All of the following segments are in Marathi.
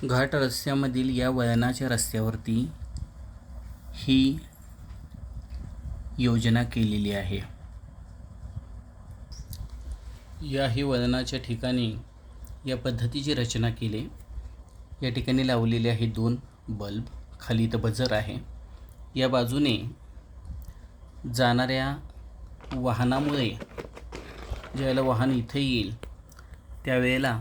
घाट रस्त्यामधील या वळणाच्या रस्त्यावरती ही योजना केलेली आहे. याही वळणाच्या ठिकाणी या पद्धतीची रचना केली. या ठिकाणी लावलेले आहे 2 बल्ब, खाली इथं बजर आहे. या बाजूने जाणाऱ्या वाहनामुळे ज्यावेळेला वाहन इथे येईल त्यावेळेला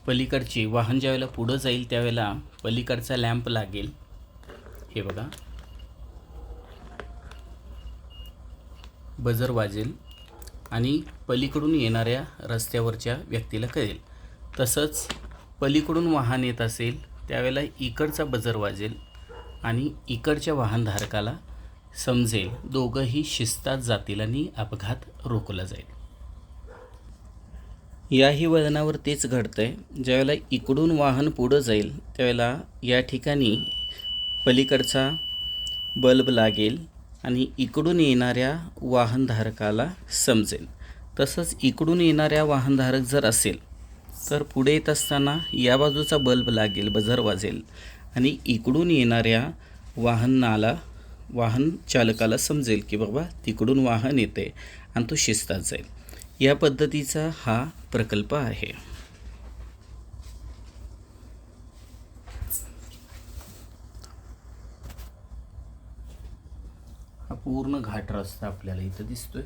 पलीकडचे वाहन ज्यावेळेला पुढं जाईल त्यावेळेला पलीकडचा लॅम्प लागेल. हे बघा, बजर वाजेल आणि पलीकडून येणाऱ्या रस्त्यावरच्या व्यक्तीला कळेल. तसंच पलीकडून वाहन येत असेल त्यावेळेला इकडचा बजर वाजेल आणि इकडच्या वाहनधारकाला समजेल. दोघंही शिस्तात जातील आणि अपघात रोखला जाईल. याही वळणावर तेच घडतंय. ज्यावेळेला इकडून वाहन पुढं जाईल त्यावेळेला या ठिकाणी पलीकडचा बल्ब लागेल आणि इकडून येणाऱ्या वाहनधारकाला समजेल. तसंच इकडून येणाऱ्या वाहनधारक जर असेल तर पुढे येत असताना या बाजूचा बल्ब लागेल, बजर वाजेल आणि इकडून येणाऱ्या वाहन चालकाला समजेल की बाबा तिकडून वाहन येते आणि तो शिस्तात जाईल. या पद्धतीचा हा प्रकल्प आहे. हा पूर्ण घाट रस्ता आपल्याला इथं दिसतोय.